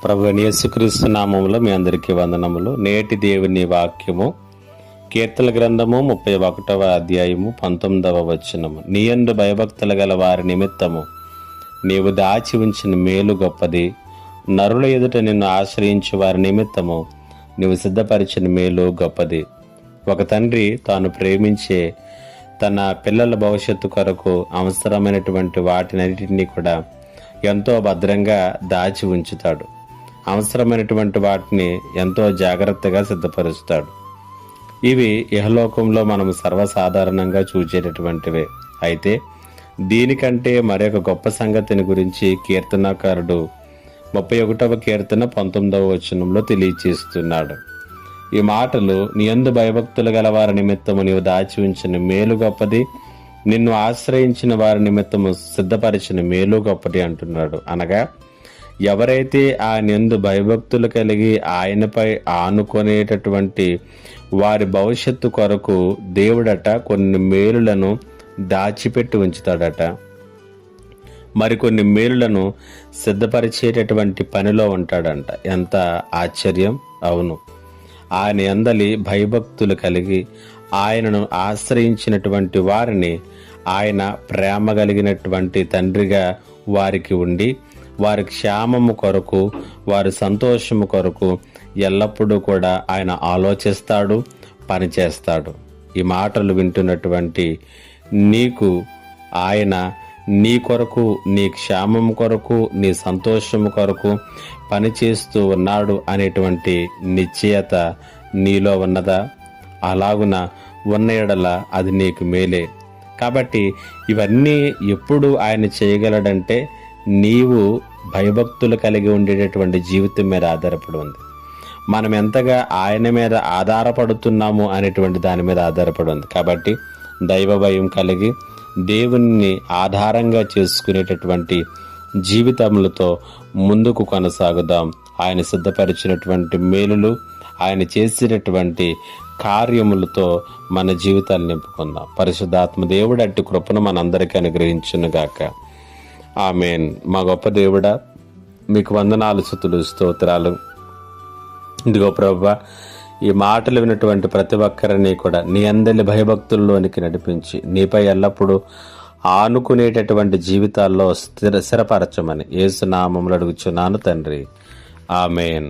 ప్రభువైన యేసుక్రీస్తు నామములో మీ అందరికీ వందనములు. నేటి దేవుని వాక్యము కీర్తన గ్రంథము 31వ అధ్యాయము 19వ వచనము. నీయందు భయభక్తులు గల వారి నిమిత్తము నీవు దాచి ఉంచిన మేలు గొప్పది, నరుల ఎదుట నిన్ను ఆశ్రయించు వారి నిమిత్తము నీవు సిద్ధపరిచిన మేలు గొప్పది. ఒక తండ్రి తాను ప్రేమించే తన పిల్లల భవిష్యత్తు కొరకు అవసరమైనటువంటి వాటినన్నిటినీ కూడా ఎంతో భద్రంగా దాచి ఉంచుతాడు. అవసరమైనటువంటి వాటిని ఎంతో జాగ్రత్తగా సిద్ధపరుస్తాడు. ఇవి ఇహలోకంలో మనం సర్వసాధారణంగా చూసేటటువంటివే. అయితే దీనికంటే మరొక గొప్ప సంగతిని గురించి కీర్తనాకారుడు 31వ కీర్తన 19వ వచనంలో తెలియచేస్తున్నాడు. ఈ మాటలు, నీ యందు భయభక్తులు గల వారి నిమిత్తము నీవు దాచి ఉంచిన మేలు గొప్పది, నిన్ను ఆశ్రయించిన వారి నిమిత్తము సిద్ధపరిచిన మేలు గొప్పది అంటున్నాడు. అనగా ఎవరైతే ఆయన యందు భయభక్తులు కలిగి ఆయనపై ఆనుకునేటటువంటి వారి భవిష్యత్తు కొరకు దేవుడట కొన్ని మేలులను దాచిపెట్టి ఉంచుతాడట. మరికొన్ని మేలులను సిద్ధపరిచేటటువంటి పనిలో ఉంటాడంట. ఎంత ఆశ్చర్యం! అవును, ఆయన యందలి భయభక్తులు కలిగి ఆయనను ఆశ్రయించినటువంటి వారిని ఆయన ప్రేమ కలిగినటువంటి తండ్రిగా వారికి ఉండి వారి క్షేమము కొరకు, వారి సంతోషము కొరకు ఎల్లప్పుడూ కూడా ఆయన ఆలోచిస్తాడు, పనిచేస్తాడు. ఈ మాటలు వింటున్నటువంటి నీకు ఆయన నీ కొరకు, నీ క్షేమం కొరకు, నీ సంతోషము కొరకు పనిచేస్తూ ఉన్నాడు అనేటువంటి నిశ్చయత నీలో ఉన్నదా? అలాగున ఉన్న ఎడల అది నీకు మేలే. కాబట్టి ఇవన్నీ ఎప్పుడు ఆయన చేయగలడంటే నీవు భయభక్తులు కలిగి ఉండేటటువంటి జీవితం మీద ఆధారపడి ఉంది. మనం ఎంతగా ఆయన మీద ఆధారపడుతున్నాము అనేటువంటి దాని మీద ఆధారపడి ఉంది. కాబట్టి దైవ భయం కలిగి దేవుణ్ణి ఆధారంగా చేసుకునేటటువంటి జీవితములతో ముందుకు కొనసాగుదాం. ఆయన సిద్ధపరిచినటువంటి మేలులు, ఆయన చేసినటువంటి కార్యములతో మన జీవితాలు నింపుకుందాం. పరిశుద్ధాత్మ దేవుడు అట్టి కృపను మనందరికీ అనుగ్రహించునుగాక. ఆమేన్. మా గొప్ప దేవుడా, మీకు వందనాలు, స్తుతులు, స్తోత్రాలు. ఇదిగో ప్రభువా, ఈ మాటలు విన్నటువంటి ప్రతి ఒక్కరిని కూడా నీ అందరి భయభక్తుల్లోనికి నడిపించి నీపై ఎల్లప్పుడూ ఆనుకునేటటువంటి జీవితాల్లో స్థిరపరచమని యేసు నామములో అడుగుచున్నాను తండ్రి. ఆమేన్.